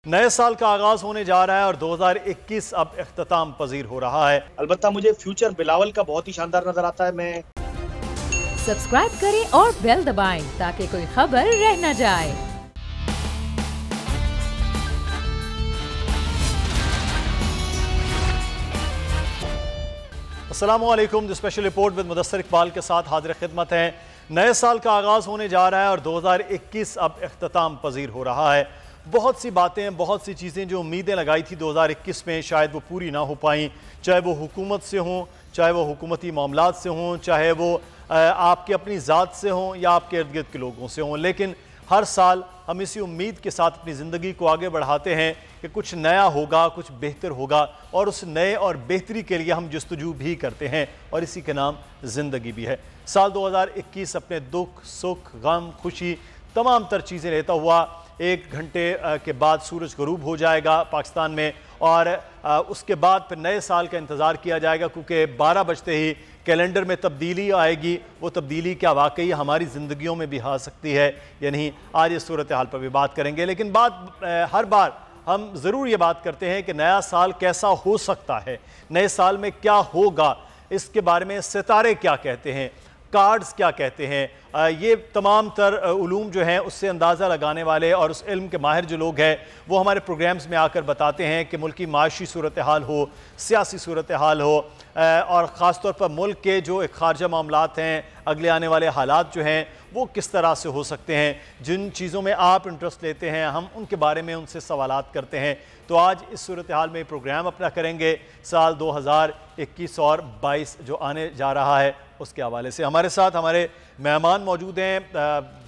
नए साल का आगाज होने जा रहा है और 2021 अब इख्तिताम पजीर हो रहा है। अलबत्ता मुझे फ्यूचर बिलावल का बहुत ही शानदार नजर आता है। मैं सब्सक्राइब करें और बेल दबाएं ताकि कोई खबर रह न जाए। अस्सलामुअलैकुम। The special report with Mudassir Iqbal के साथ हाजिर खिदमत हैं। नए साल का आगाज होने जा रहा है और 2021 अब इख्तिताम पजीर हो रहा है। बहुत सी बातें, बहुत सी चीज़ें जो उम्मीदें लगाई थी 2021 में, शायद वो पूरी ना हो पाई। चाहे वो हुकूमत से हों, चाहे वो हुकूमती मामलात से हों, चाहे वो आपकी अपनी ज़ात से हों या आपके इर्द गिर्द के लोगों से हों। लेकिन हर साल हम इसी उम्मीद के साथ अपनी ज़िंदगी को आगे बढ़ाते हैं कि कुछ नया होगा, कुछ बेहतर होगा, और उस नए और बेहतरी के लिए हम जस्तजू भी करते हैं, और इसी के नाम ज़िंदगी भी है। साल 2021 अपने दुख, सुख, गम, खुशी, तमाम तर चीज़ें लेता हुआ 1 घंटे के बाद सूरज गरूब हो जाएगा पाकिस्तान में, और उसके बाद फिर नए साल का इंतज़ार किया जाएगा, क्योंकि 12 बजते ही कैलेंडर में तब्दीली आएगी। वो तब्दीली क्या वाकई हमारी ज़िंदगियों में भी आ सकती है या नहीं, आज इस सूरत हाल पर भी बात करेंगे। लेकिन हर बार हम ज़रूर ये बात करते हैं कि नया साल कैसा हो सकता है, नए साल में क्या होगा, इसके बारे में सितारे क्या कहते हैं, कार्ड्स क्या कहते हैं। ये तमाम तर उलूम जो हैं उससे अंदाज़ा लगाने वाले और उस इल्म के माहिर जो लोग हैं वो हमारे प्रोग्राम्स में आकर बताते हैं कि मुल्क की माशी सूरत हाल हो, सियासी सूरत हाल हो, और ख़ास तौर पर मुल्क के जो एक खारजा मामलात हैं, अगले आने वाले हालात जो हैं वो किस तरह से हो सकते हैं। जिन चीज़ों में आप इंटरेस्ट लेते हैं हम उनके बारे में उनसे सवालात करते हैं। तो आज इस सूरत हाल में प्रोग्राम अपना करेंगे साल 2021 और 22 जो आने जा रहा है उसके हवाले से। हमारे साथ हमारे मेहमान मौजूद हैं,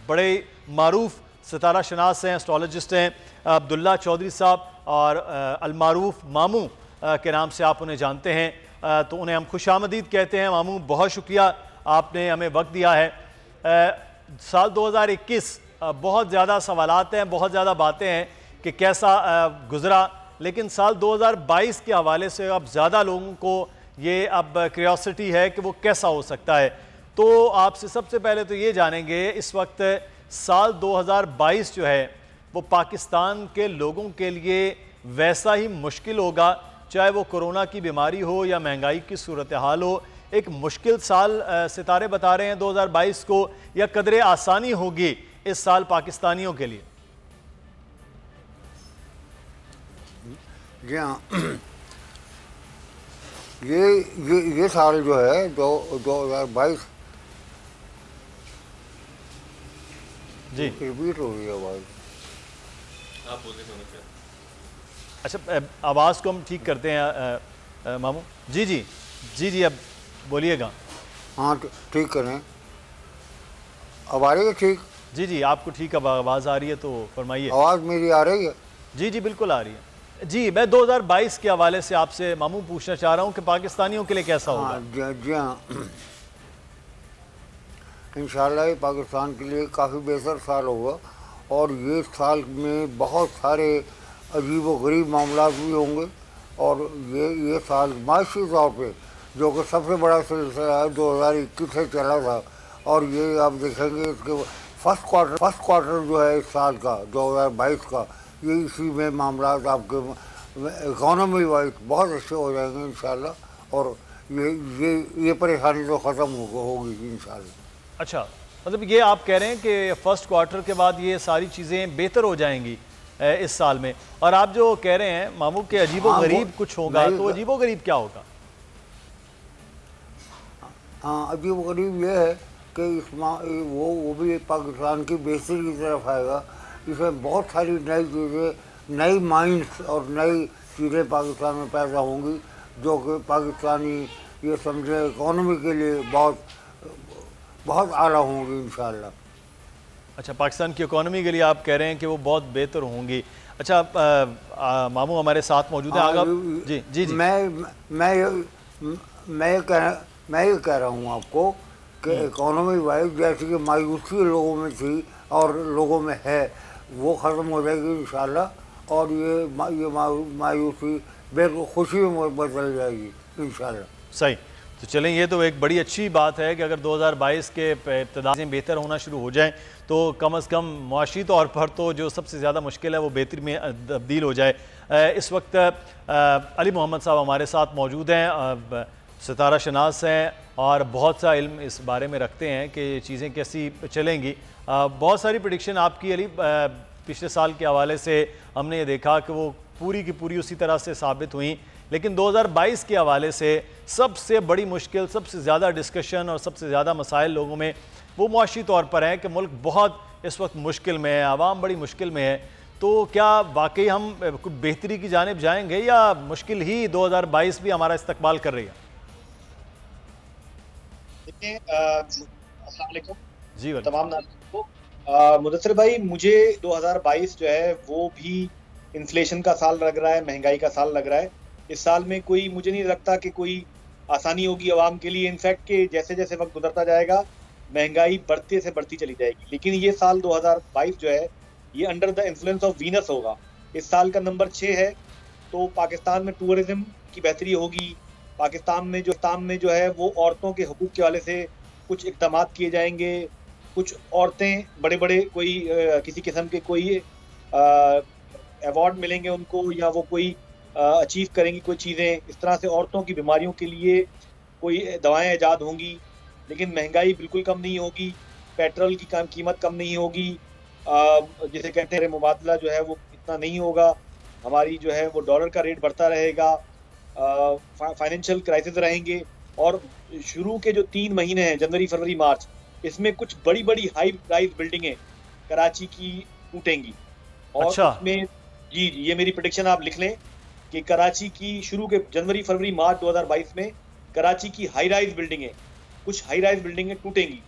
बड़े मारूफ सितारा शनास हैं, एस्ट्रोलॉजिस्ट हैं, अब्दुल्ला चौधरी साहब, और अलमारूफ मामू के नाम से आप उन्हें जानते हैं, तो उन्हें हम खुशामदीद कहते हैं। मामू, बहुत शुक्रिया, आपने हमें वक्त दिया है। साल 2021 बहुत ज़्यादा सवालात हैं, बहुत ज़्यादा बातें हैं कि कैसा गुज़रा, लेकिन साल 2022 के हवाले से अब ज़्यादा लोगों को ये अब क्यूरियोसिटी है कि वो कैसा हो सकता है। तो आपसे सबसे पहले तो ये जानेंगे, इस वक्त साल 2022 जो है वो पाकिस्तान के लोगों के लिए वैसा ही मुश्किल होगा, चाहे वो कोरोना की बीमारी हो या महंगाई की सूरत हाल हो। एक मुश्किल साल सितारे बता रहे हैं 2022 को, या कदरे आसानी होगी इस साल पाकिस्तानियों के लिए? जी हाँ, ये साल जो है 2022 जी रिपीट हो रही है आवाज़। आप बोले तो क्या? अच्छा, आवाज़ को हम ठीक करते हैं मामू जी। जी जी जी, अब बोलिएगा। हाँ, ठीक करें। अब आ रही है ठीक? जी जी, आपको ठीक अब आवाज़ आ रही है तो फरमाइए। आवाज़ मेरी आ रही है? जी जी बिल्कुल आ रही है। जी, मैं 2022 के हवाले से आपसे मामू पूछना चाह रहा हूँ कि पाकिस्तानियों के लिए कैसा होगा? जी हाँ, इंशाल्लाह ये पाकिस्तान के लिए काफ़ी बेहतर साल होगा, और ये साल में बहुत सारे अजीब व गरीब मामलात भी होंगे। और ये साल माशी तौर पे जो कि सबसे बड़ा सिलसिला है 2021 से चला था, और ये आप देखेंगे इसके फर्स्ट क्वार्टर जो है इस साल का 2022 का, ये इसी में मामलात आपके इकॉनमी वाइज बहुत अच्छे हो जाएंगे इंशाल्लाह, और ये परेशानी तो ख़त्म होगी इंशाल्लाह। अच्छा, मतलब ये आप कह रहे हैं कि फर्स्ट क्वार्टर के बाद ये सारी चीज़ें बेहतर हो जाएंगी इस साल में। और आप जो कह रहे हैं मामू के अजीबो गरीब कुछ होगा, तो अजीबो गरीब क्या होगा? हाँ, अजीब गरीब ये है कि इसमें वो भी पाकिस्तान की बेहतरी की तरफ आएगा। इसमें बहुत सारी नई चीज़ें, नई माइंड्स और नई चीज़ें पाकिस्तान में पैदा होंगी, जो कि पाकिस्तानी ये समझे इकॉनमी के लिए बहुत आला होंगी इंशाल्लाह। अच्छा, पाकिस्तान की इकॉनमी के लिए आप कह रहे हैं कि वो बहुत बेहतर होंगी। अच्छा, मामू हमारे साथ मौजूद हैं। आगे जी जी जी। मैं ये कह रहा हूँ आपको कि इकॉनमी वाइज जैसे कि मायूसी लोगों में थी और लोगों में है, वो ख़त्म हो जाएगी इंशाल्लाह, और ये मायूसी बिल्कुल खुशी में बदल जाएगी इंशाल्लाह। सही। तो चलें, ये तो एक बड़ी अच्छी बात है कि अगर 2022 के इब्तिदा से बेहतर होना शुरू हो जाए तो कम से कम मुआशी तौर पर तो जो सबसे ज़्यादा मुश्किल है वो बेहतरी में तब्दील हो जाए। इस वक्त अली मोहम्मद साहब हमारे साथ मौजूद हैं, सितारा शनास हैं और बहुत सा इल्म इस बारे में रखते हैं कि चीज़ें कैसी चलेंगी। बहुत सारी प्रेडिक्शन आपकी अली पिछले साल के हवाले से हमने ये देखा कि वो पूरी की पूरी उसी तरह से साबित हुई, लेकिन 2022 के हवाले से सबसे बड़ी मुश्किल, सबसे ज़्यादा डिस्कशन और सबसे ज़्यादा मसाइल लोगों में वो मुआशी तौर पर हैं कि मुल्क बहुत इस वक्त मुश्किल में है, आवाम बड़ी मुश्किल में है। तो क्या वाकई हम कुछ बेहतरी की जानिब जाएंगे या मुश्किल ही 2022 भी हमारा इस्तकबाल कर रही है? देखिए, अस्सलाम वालेकुम जी तमाम नाज़रीन को। मुदस्सिर भाई, मुझे 2022 जो है वो भी इन्फ्लेशन का साल लग रहा है, महंगाई का साल लग रहा है। इस साल में कोई, मुझे नहीं लगता कि कोई आसानी होगी आवाम के लिए। इनफैक्ट कि जैसे जैसे वक्त गुजरता जाएगा महंगाई बढ़ते से बढ़ती चली जाएगी। लेकिन ये साल 2022 जो है ये under the influence of Venus होगा। इस साल का नंबर 6 है, तो पाकिस्तान में टूरिज्म की बेहतरी होगी। पाकिस्तान में जो है वो औरतों के हकूक़ के हवाले से कुछ इक़दाम किए जाएंगे। कुछ औरतें बड़े बड़े कोई किसी किस्म के कोई अवार्ड मिलेंगे उनको, या वो कोई अचीव करेंगी कोई चीज़ें। इस तरह से औरतों की बीमारियों के लिए कोई दवाएं ईजाद होंगी। लेकिन महंगाई बिल्कुल कम नहीं होगी, पेट्रोल की कीमत कम नहीं होगी, जिसे कहते हैं मुबादला जो है वो इतना नहीं होगा, हमारी जो है वो डॉलर का रेट बढ़ता रहेगा, फाइनेंशियल क्राइसिस रहेंगे। और शुरू के जो 3 महीने हैं, जनवरी फरवरी मार्च, इसमें कुछ बड़ी बड़ी हाई राइज बिल्डिंगें कराची की टूटेंगी। और उसमें जी ये मेरी प्रेडिक्शन आप लिख लें कि कराची की शुरू के जनवरी फरवरी मार्च 2022 में कराची की हाई राइज बिल्डिंगें, कुछ हाई राइज बिल्डिंगें टूटेंगी।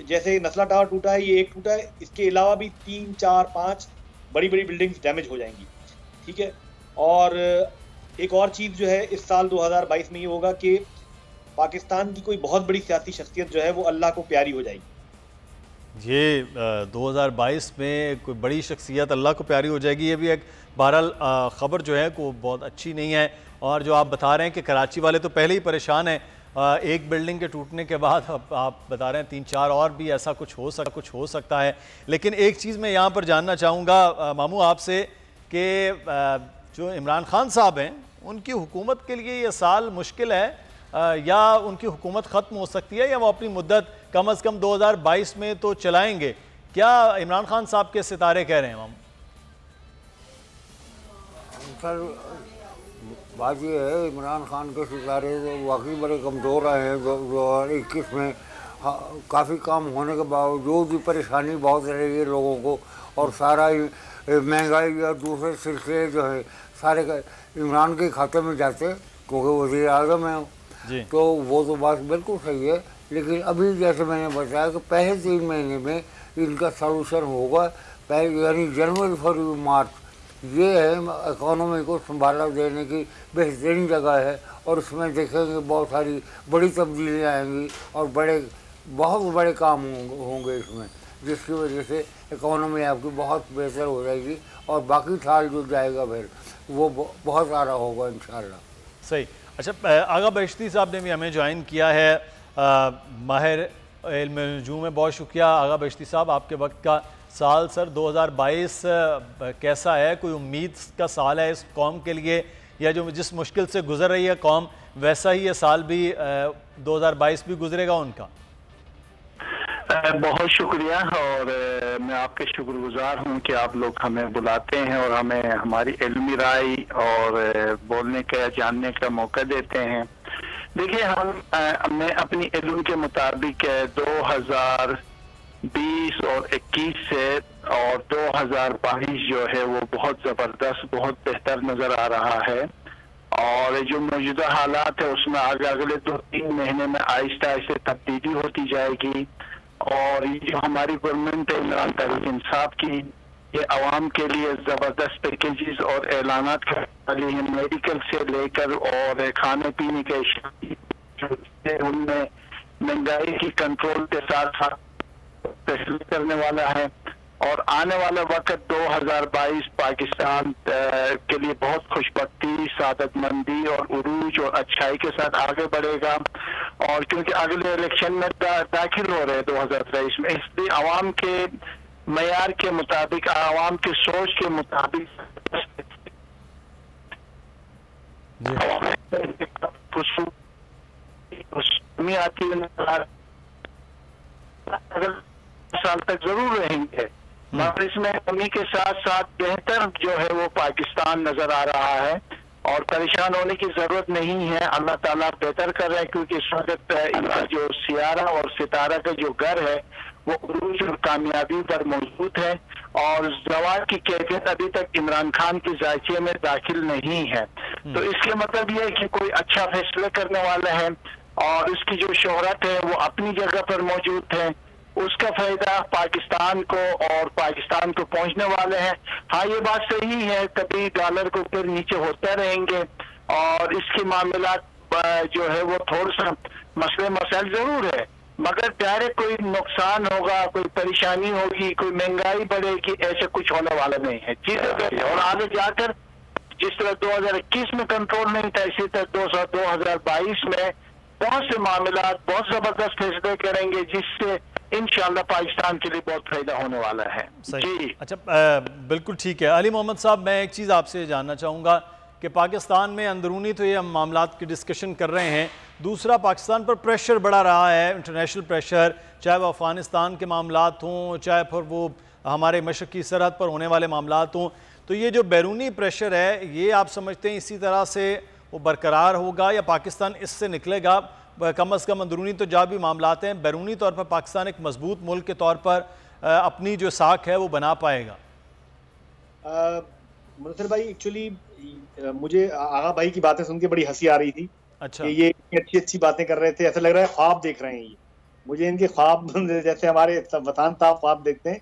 जैसे नस्ला टावर टूटा है, ये एक टूटा है, इसके अलावा भी 3, 4, 5 बड़ी बड़ी बिल्डिंग्स डैमेज हो जाएंगी। ठीक है। और एक और चीज़ जो है इस साल 2022 में ये होगा कि पाकिस्तान की कोई बहुत बड़ी सियासी शख्सियत जो है वो अल्लाह को प्यारी हो जाएगी। ये 2022 में कोई बड़ी शख्सियत अल्लाह को प्यारी हो जाएगी, ये भी एक बहरहाल ख़बर जो है को बहुत अच्छी नहीं है। और जो आप बता रहे हैं कि कराची वाले तो पहले ही परेशान हैं, एक बिल्डिंग के टूटने के बाद आप बता रहे हैं 3-4 और भी ऐसा कुछ हो सकता है। लेकिन एक चीज़ मैं यहाँ पर जानना चाहूँगा मामू आपसे कि जो इमरान खान साहब हैं उनकी हुकूमत के लिए ये साल मुश्किल है, या उनकी हुकूमत ख़त्म हो सकती है, या वो अपनी मुद्दत कम से कम 2022 में तो चलाएंगे? क्या इमरान खान साहब के सितारे कह रहे हैं हम? सर बात ये है, इमरान खान के सितारे वाकई बड़े कमज़ोर आए हैं। 2021 में काफ़ी काम होने के बावजूद भी परेशानी बहुत रही है लोगों को, और सारा महंगाई या दूसरे सिलसिले जो है सारे इमरान के खाते में जाते, क्योंकि वज़ीर आज़म है। तो वो तो बात बिल्कुल सही है। लेकिन अभी जैसे मैंने बताया कि पहले 3 महीने में इनका सलूशन होगा, यानी जनवरी फरवरी मार्च ये है इकोनॉमी को संभाला देने की बेहतरीन जगह है। और उसमें देखेंगे बहुत सारी बड़ी तब्दीलियाँ आएंगी और बहुत बड़े काम होंगे इसमें, जिसकी वजह से इकोनॉमी आपकी बहुत बेहतर हो जाएगी। और बाकी साल जो जाएगा फिर वो बहुत सारा होगा इंशाल्लाह। सही। अच्छा, आगा बहिश्ती साहब ने भी हमें ज्वाइन किया है। माहिर इल्म नजूम में बहुत शुक्रिया आगा बहिश्ती साहब। आपके वक्त का साल सर 2022 कैसा है? कोई उम्मीद का साल है इस कौम के लिए, या जो जिस मुश्किल से गुजर रही है कौम वैसा ही ये साल भी 2022 भी गुजरेगा उनका? बहुत शुक्रिया, और मैं आपके शुक्रगुजार हूँ कि आप लोग हमें बुलाते हैं और हमें हमारी इल्मी राय और बोलने का जानने का मौका देते हैं। देखिए, मैं अपनी इल्म के मुताबिक 2020 और 21 से और 2022 जो है वो बहुत ज़बरदस्त, बहुत बेहतर नज़र आ रहा है। और जो मौजूदा हालात है उसमें अगले 2-3 महीने में आहिस्ता आहिस्ता तब्दीली होती जाएगी। और ये जो हमारी गवर्नमेंट है इमरान तहरीक इंसाफ की, ये आवाम के लिए ज़बरदस्त पैकेजेस और ऐलानात कर रही है, मेडिकल से लेकर और खाने पीने के उनमें महंगाई की कंट्रोल के साथ साथ फैसले करने वाला है। और आने वाला वक्त 2022 पाकिस्तान के लिए बहुत खुशबख्ती, सादतमंदी और उरूज और अच्छाई के साथ आगे बढ़ेगा। और क्योंकि अगले इलेक्शन में दाखिल हो रहे हैं 2023 में, इसलिए आवाम के मयार के मुताबिक, आवाम की सोच के मुताबिक आती अगर साल तक जरूर रहेंगे, मगर इसमें कमी के साथ साथ बेहतर जो है वो पाकिस्तान नजर आ रहा है और परेशान होने की जरूरत नहीं है। अल्लाह ताला बेहतर कर रहा है, क्योंकि इस वक्त इनका जो सियारा और सितारा का जो घर है वो उरूज और कामयाबी पर मौजूद है और जवाब की कैफियत अभी तक इमरान खान की जायचे में दाखिल नहीं है। तो इसके मतलब ये है कि कोई अच्छा फैसला करने वाला है और इसकी जो शोहरत है वो अपनी जगह पर मौजूद है, उसका फायदा पाकिस्तान को और पाकिस्तान को पहुंचने वाले हैं। हाँ, ये बात सही है, कभी डॉलर को ऊपर नीचे होते रहेंगे और इसके मामलात जो है वो थोड़ा सा मसले मसाइल जरूर है, मगर डायरेक्ट कोई नुकसान होगा, कोई परेशानी होगी, कोई महंगाई बढ़ेगी, ऐसे कुछ होने वाला नहीं है चीजें। और आगे जाकर जिस तरह 2021 में कंट्रोल नहीं था, इसी तरह 2022 में बहुत से मामलात बहुत जबरदस्त फैसले करेंगे जिससे इंशाअल्लाह पाकिस्तान के लिए बहुत फायदा होने वाला है। जी अच्छा, बिल्कुल ठीक है। अली मोहम्मद साहब, मैं एक चीज़ आपसे जानना चाहूँगा कि पाकिस्तान में अंदरूनी तो ये हम मामलात की डिस्कशन कर रहे हैं, दूसरा पाकिस्तान पर प्रेशर बढ़ा रहा है, इंटरनेशनल प्रेशर, चाहे वो अफ़गानिस्तान के मामलात हों, चाहे फिर वो हमारे मशरक़ी सरहद पर होने वाले मामलात हों। तो ये जो बैरूनी प्रेशर है, ये आप समझते हैं इसी तरह से वो बरकरार होगा या पाकिस्तान इससे निकलेगा? कम अज़ कम अंदरूनी तो जहाँ भी मामलात हैं, बैरूनी तौर पर पाकिस्तान एक मजबूत मुल्क के तौर पर अपनी जो साख है वो बना पाएगा? मुनसर भाई, एक्चुअली मुझे आगा भाई की बातें सुन के बड़ी हंसी आ रही थी। अच्छा, कि ये अच्छी अच्छी बातें कर रहे थे, ऐसा लग रहा है ख्वाब देख रहे हैं ये। मुझे इनके ख्वाब जैसे हमारे वतान साहब ख्वाब देखते हैं,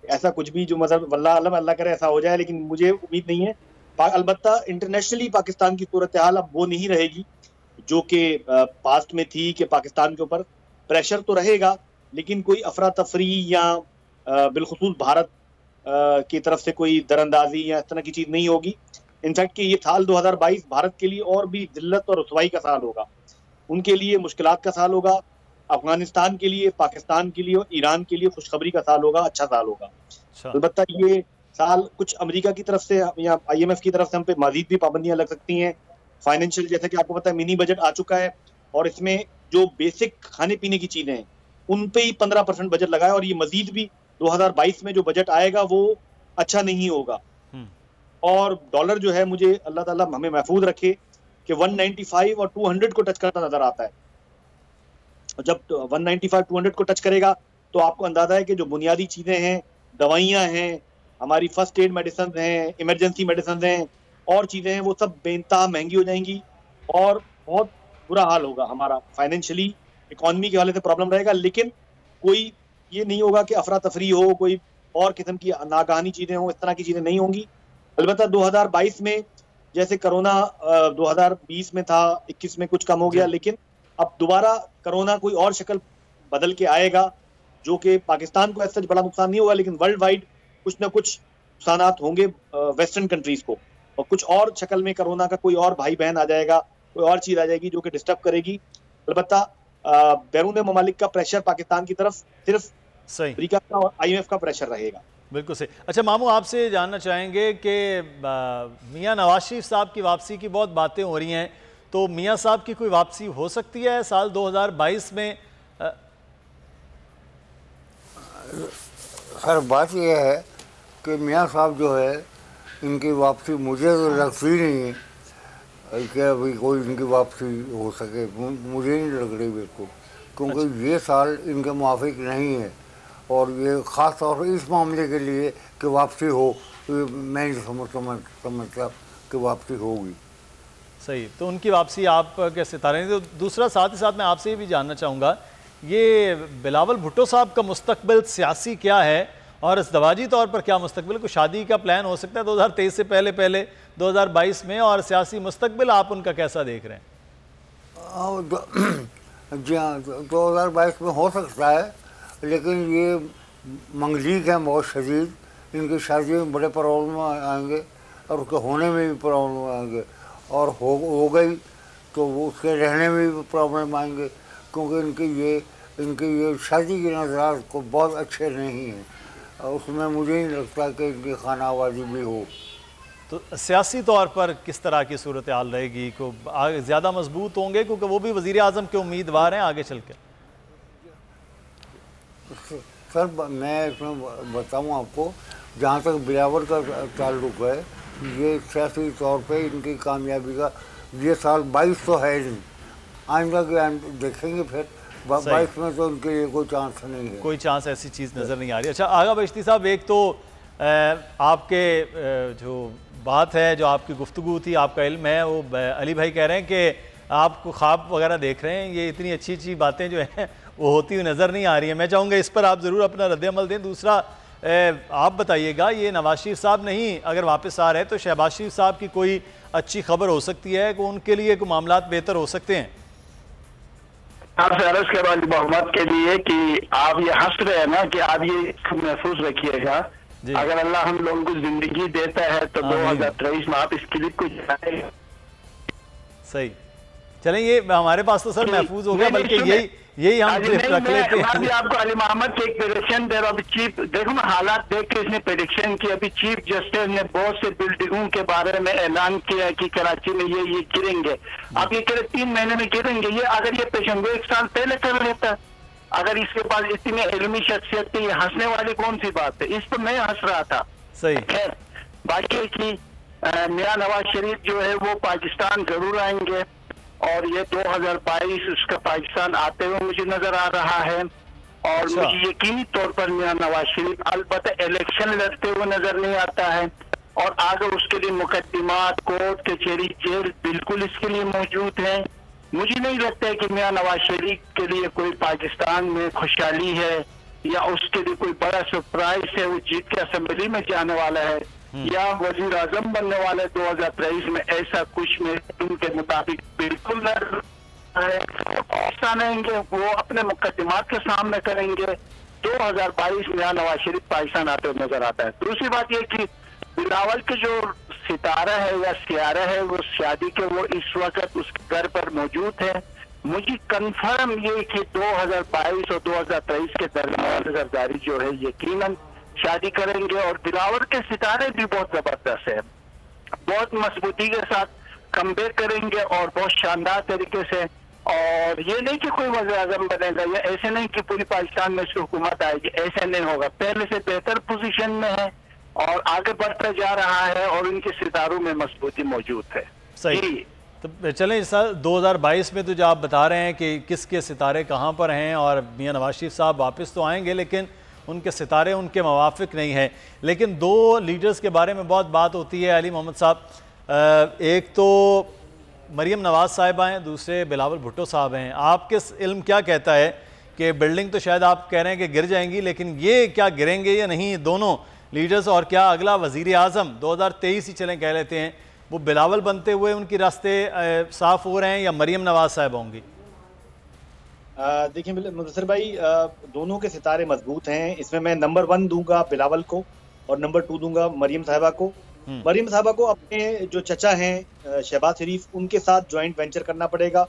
ऐसा कुछ भी जो मतलब अल्लाह करे ऐसा हो जाए, लेकिन मुझे उम्मीद नहीं है। अलबत्ता इंटरनेशनली पाकिस्तान की सूरत हाल अब वो नहीं रहेगी जो कि पास्ट में थी, कि पाकिस्तान के ऊपर प्रेशर तो रहेगा लेकिन कोई अफरा तफरी या बिलखुसूस भारत की तरफ से कोई दरअंदाजी या इस तरह की चीज़ नहीं होगी। इनफैक्ट कि ये साल 2022 भारत के लिए और भी जिल्लत और रुसवाई का साल होगा, उनके लिए मुश्किलात का साल होगा, अफगानिस्तान के लिए, पाकिस्तान के लिए और ईरान के लिए खुशखबरी का साल होगा, अच्छा साल होगा। अलबत्ता ये साल कुछ अमेरिका की तरफ से या IMF की तरफ से हम पे मजीद भी पाबंदियां लग सकती हैं। फाइनेंशियल, जैसे कि आपको पता है, मिनी बजट आ चुका है और इसमें जो बेसिक खाने पीने की चीजें हैं उन पे ही 15% बजट लगा है और ये मजीद भी 2022 में जो बजट आएगा वो अच्छा नहीं होगा। और डॉलर जो है, मुझे अल्लाह ताला हमें महफूज रखे कि 195 और 200 को टच करता नजर आता है। जब 195-200 को टच करेगा तो आपको अंदाजा है कि जो बुनियादी चीजें हैं, दवाइयां हैं, हमारी फर्स्ट एड मेडिसिन हैं, इमरजेंसी मेडिसिन हैं और चीजें हैं, वो सब बेइंतहा महंगी हो जाएंगी और बहुत बुरा हाल होगा हमारा। फाइनेंशियली इकोनॉमी के हवाले से प्रॉब्लम रहेगा, लेकिन कोई ये नहीं होगा कि अफरा तफरी हो, कोई और किस्म की नागहानी चीजें हो, इस तरह की चीजें नहीं होंगी। अलबत्ता 2022 में जैसे कोरोना 2020 में था, 21 में कुछ कम हो गया, लेकिन अब दोबारा कोरोना कोई और शक्ल बदल के आएगा जो कि पाकिस्तान को ऐसा बड़ा नुकसान नहीं होगा, लेकिन वर्ल्ड वाइड कुछ ना कुछ नुकसानात होंगे वेस्टर्न कंट्रीज को, और कुछ और शक्ल में कोरोना का कोई और भाई बहन आ जाएगा, कोई और चीज आ जाएगी जो कि डिस्टर्ब करेगी। अलबत्ता बैरून ममालिक का प्रेशर पाकिस्तान की तरफ सिर्फ अमेरिका का और IMF का प्रेशर रहेगा। बिल्कुल सही। अच्छा मामू, आपसे जानना चाहेंगे कि मियां नवाज शरीफ साहब की वापसी की बहुत बातें हो रही हैं, तो मियां साहब की कोई वापसी हो सकती है साल 2022 में? सर, बात यह है कि मियां साहब जो है, इनकी वापसी मुझे तो लगती नहीं है कि अभी कोई इनकी वापसी हो सके, मुझे नहीं लग रही बिल्कुल, क्योंकि ये साल इनके मुआफिक नहीं है और ये ख़ास तौर पर इस मामले के लिए कि वापसी हो, मैं समझता कि वापसी होगी। सही, तो उनकी वापसी आप कैसे तारे हैं? तो दूसरा साथ ही साथ मैं आपसे ये भी जानना चाहूँगा, ये बिलावल भुट्टो साहब का मुस्तकबिल सियासी क्या है और इज़्दवाजी तौर पर क्या मुस्तकबिल? को शादी का प्लान हो सकता है 2023 से पहले 2022 में, और सियासी मुस्तकबिल आप उनका कैसा देख रहे हैं? जी हाँ, 2022 में हो सकता है, लेकिन ये मंगलीक हैं बहुत शदीद, इनकी शादी में बड़े प्रॉब्लम आएंगे और उसके होने में भी प्रॉब्लम आएंगे, और हो गई तो वो उसके रहने में भी प्रॉब्लम आएंगे, क्योंकि इनकी ये शादी के नज़रात को बहुत अच्छे नहीं हैं, और उसमें मुझे नहीं लगता कि इनकी खाना आवाज़ी भी हो। तो सियासी तौर पर किस तरह की सूरत हाल रहेगी? को ज़्यादा मजबूत होंगे क्योंकि वो भी वज़ीर आज़म के उम्मीदवार हैं आगे चल के? सर मैं इसमें बताऊँ आपको, जहाँ तक बिलावल का ताल्लुक़ है, ये सियासी तौर पे इनकी कामयाबी का ये साल 22 तो है नहीं, आइंदा के देखेंगे फिर 22 में तो उनके लिए कोई चांस नहीं है, कोई चांस ऐसी चीज़ नज़र नहीं आ रही। अच्छा आगा बश्ती साहब, एक तो आपके जो बात है, जो आपकी गुफ्तगू थी, आपका इल्म है, वो अली भाई कह रहे हैं कि आपको ख्वाब वगैरह देख रहे हैं, ये इतनी अच्छी अच्छी बातें जो हैं वो होती हुई नज़र नहीं आ रही हैं। मैं चाहूँगा इस पर आप ज़रूर अपना रद्द-ए-अमल दें। दूसरा आप बताइएगा, ये नवाज शरीफ साहब नहीं अगर वापस आ रहे हैं तो शहबाज शरीफ साहब की कोई अच्छी खबर हो सकती है कि उनके लिए कोई मामला बेहतर हो सकते हैं? आपसे अर्ज के बाद मोहम्मद के लिए कि आप ये हंस रहे हैं ना कि आप ये महफूज रखिएगा, अगर अल्लाह हम लोगों को जिंदगी देता है तो 2023 में आप इस क्लिप को जाएगा। सही, चलें ये हमारे पास तो सर महफूज हो गया, बल्कि यही हम रख लेते हैं। अभी आपको अली मोहम्मद की एक प्रेडिक्शन दे रहा हूं। अभी चीफ देखो ना, हालात देख के इसने प्रेडिक्शन की। अभी चीफ जस्टिस ने बहुत से बिल्डिंगों के बारे में ऐलान किया कि कराची में ये गिरेंगे। आप ये कह रहे 3 महीने में गिरेंगे, ये अगर ये पेशन गो 1 साल पहले कर लेता, अगर इसके पास इतनी इल्मी शख्सियत थी, ये हंसने वाली कौन सी बात है? इस पर मैं हंस रहा था। सही। खैर बाकी की मियां नवाज शरीफ जो है वो पाकिस्तान जरूर आएंगे, और ये 2022 उसका पाकिस्तान आते हुए मुझे नजर आ रहा है, और मुझे यकीनी तौर पर मियां नवाज शरीफ अलबत्ता इलेक्शन लड़ते हुए नजर नहीं आता है, और आगे उसके लिए मुकदमात, कोर्ट, कचहरी, जेल बिल्कुल इसके लिए मौजूद है। मुझे नहीं लगता है कि मियां नवाज शरीफ के लिए कोई पाकिस्तान में खुशहाली है या उसके लिए कोई बड़ा सरप्राइज है, वो जीत के असेंबली में जाने वाला है या वजीर आजम बनने वाले 2023 में, ऐसा कुछ में उनके मुताबिक बिल्कुल पाकिस्तान आएंगे, वो अपने मुकदमात के सामने करेंगे। 2022 में नवाज शरीफ पाकिस्तान आते हुए नजर आता है। दूसरी बात यह कि बिलावल के जो सितारा है या सियारा है, वो शादी के वो इस वक्त उसके घर पर मौजूद है। मुझे कंफर्म ये कि 2022 और 2023 के दरमियान जरदारी जो है यकीनन शादी करेंगे, और बिलावल के सितारे भी बहुत जबरदस्त है, बहुत मजबूती के साथ कमबैक करेंगे और बहुत शानदार तरीके से। और ये नहीं कि कोई वज़ीर आज़म बनेगा, या ऐसे नहीं कि पूरी पाकिस्तान में इसकी हुकूमत आएगी, ऐसे नहीं होगा। पहले से बेहतर पोजीशन में है और आगे बढ़ता जा रहा है, और इनके सितारों में मजबूती मौजूद है। सही। तो चलें सर, 2022 में तो जो आप बता रहे हैं कि किसके सितारे कहाँ पर हैं, और मियां नवाज शरीफ साहब वापस तो आएंगे लेकिन उनके सितारे उनके मुवाफिक नहीं हैं। लेकिन 2 लीडर्स के बारे में बहुत बात होती है अली मोहम्मद साहब, एक तो मरीम नवाज साहिबा हैं, दूसरे बिलावल भुट्टो साहब हैं। आपके इल्म क्या कहता है कि बिल्डिंग तो शायद आप कह रहे हैं कि गिर जाएंगी, लेकिन ये क्या गिरेंगे या नहीं दोनों लीडर्स? और क्या अगला वज़ीर आज़म 2023 ही चलें कह लेते हैं, वो बिलावल बनते हुए उनके रास्ते साफ हो रहे हैं या मरीम नवाज साहिबा होंगी? देखिए मुदस्सिर भाई, दोनों के सितारे मजबूत हैं। इसमें मैं नंबर 1 दूंगा बिलावल को और नंबर 2 दूंगा मरीम साहिबा को। मरीम साहिबा को अपने जो चचा हैं शहबाज शरीफ, उनके साथ ज्वाइंट वेंचर करना पड़ेगा।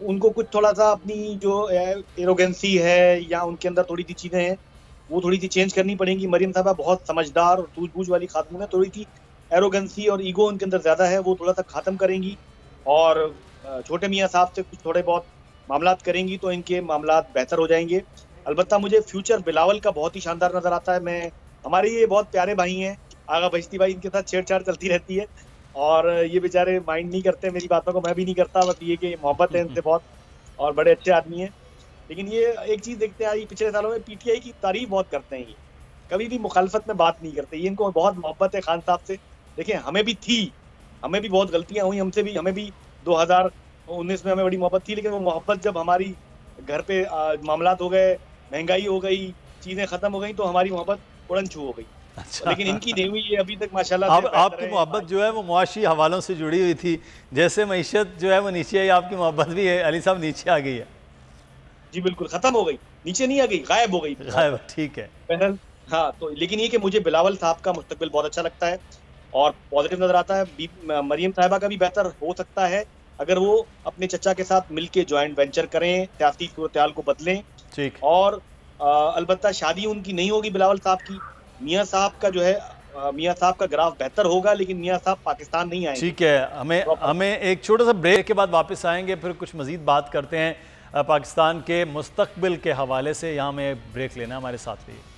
उनको कुछ थोड़ा सा अपनी जो एरोगेंसी है या उनके अंदर थोड़ी सी चीज़ें हैं वो थोड़ी सी चेंज करनी पड़ेंगी। मरीम साहिबा बहुत समझदार और सूझबूझ वाली खातून है, थोड़ी सी एरोगेंसी और ईगो उनके अंदर ज़्यादा है, वो थोड़ा सा ख़त्म करेंगी और छोटे मियाँ साहब से कुछ थोड़े बहुत मामलात करेंगी तो इनके मामलात बेहतर हो जाएंगे। अलबत्ता मुझे फ्यूचर बिलावल का बहुत ही शानदार नज़र आता है। हमारे ये बहुत प्यारे भाई हैं, आगा बश्ती भाई, इनके साथ छेड़छाड़ चलती रहती है और ये बेचारे माइंड नहीं करते मेरी बातों को, मैं भी नहीं करता, बस ये कि मोहब्बत है इनसे बहुत और बड़े अच्छे आदमी हैं। लेकिन ये एक चीज़ देखते हैं पिछले सालों में पीटीआई की तारीफ बहुत करते हैं, ये कभी भी मुखालफत में बात नहीं करते, ये इनको बहुत मोहब्बत है खान साहब से। देखिए हमें भी थी, हमें भी बहुत गलतियाँ हुई, हमें भी 2019 में हमें बड़ी मोहब्बत थी, लेकिन वो मोहब्बत जब हमारी घर पे मामलात हो गए, महंगाई हो गई, चीज़ें ख़त्म हो गई तो हमारी मोहब्बत उड़न छू हो गई। अच्छा। लेकिन इनकी नहीं हुई, ये अभी तक माशाल्लाह। आपकी मोहब्बत जो है वो मुआशी हवालों से जुड़ी हुई थी, जैसे मईशत जो है वो नीचे आई, आपकी मोहब्बत भी है अली साहब नीचे आ गई है। जी बिल्कुल ख़त्म हो गई। नीचे नहीं आ गई, गायब हो गई। गायब, ठीक है। बहरहाल हाँ, तो लेकिन ये कि मुझे बिलावल साहब का मुस्तकबिल बहुत अच्छा लगता है और पॉजिटिव नजर आता है। मरियम साहिबा का भी बेहतर हो सकता है अगर वो अपने चचा के साथ मिलके ज्वाइंट वेंचर करें, सियासी सूरत-ए-हाल को बदलें। ठीक। और अलबत्ता शादी उनकी नहीं होगी बिलावल साहब की। मियाँ साहब का जो है मियाँ साहब का ग्राफ बेहतर होगा, लेकिन मियाँ साहब पाकिस्तान नहीं आएंगे। ठीक है, हमें एक छोटा सा ब्रेक के बाद वापस आएंगे, फिर कुछ मजीद बात करते हैं पाकिस्तान के मुस्तकबिल के हवाले से। यहाँ में ब्रेक लेना, हमारे साथ रहिए।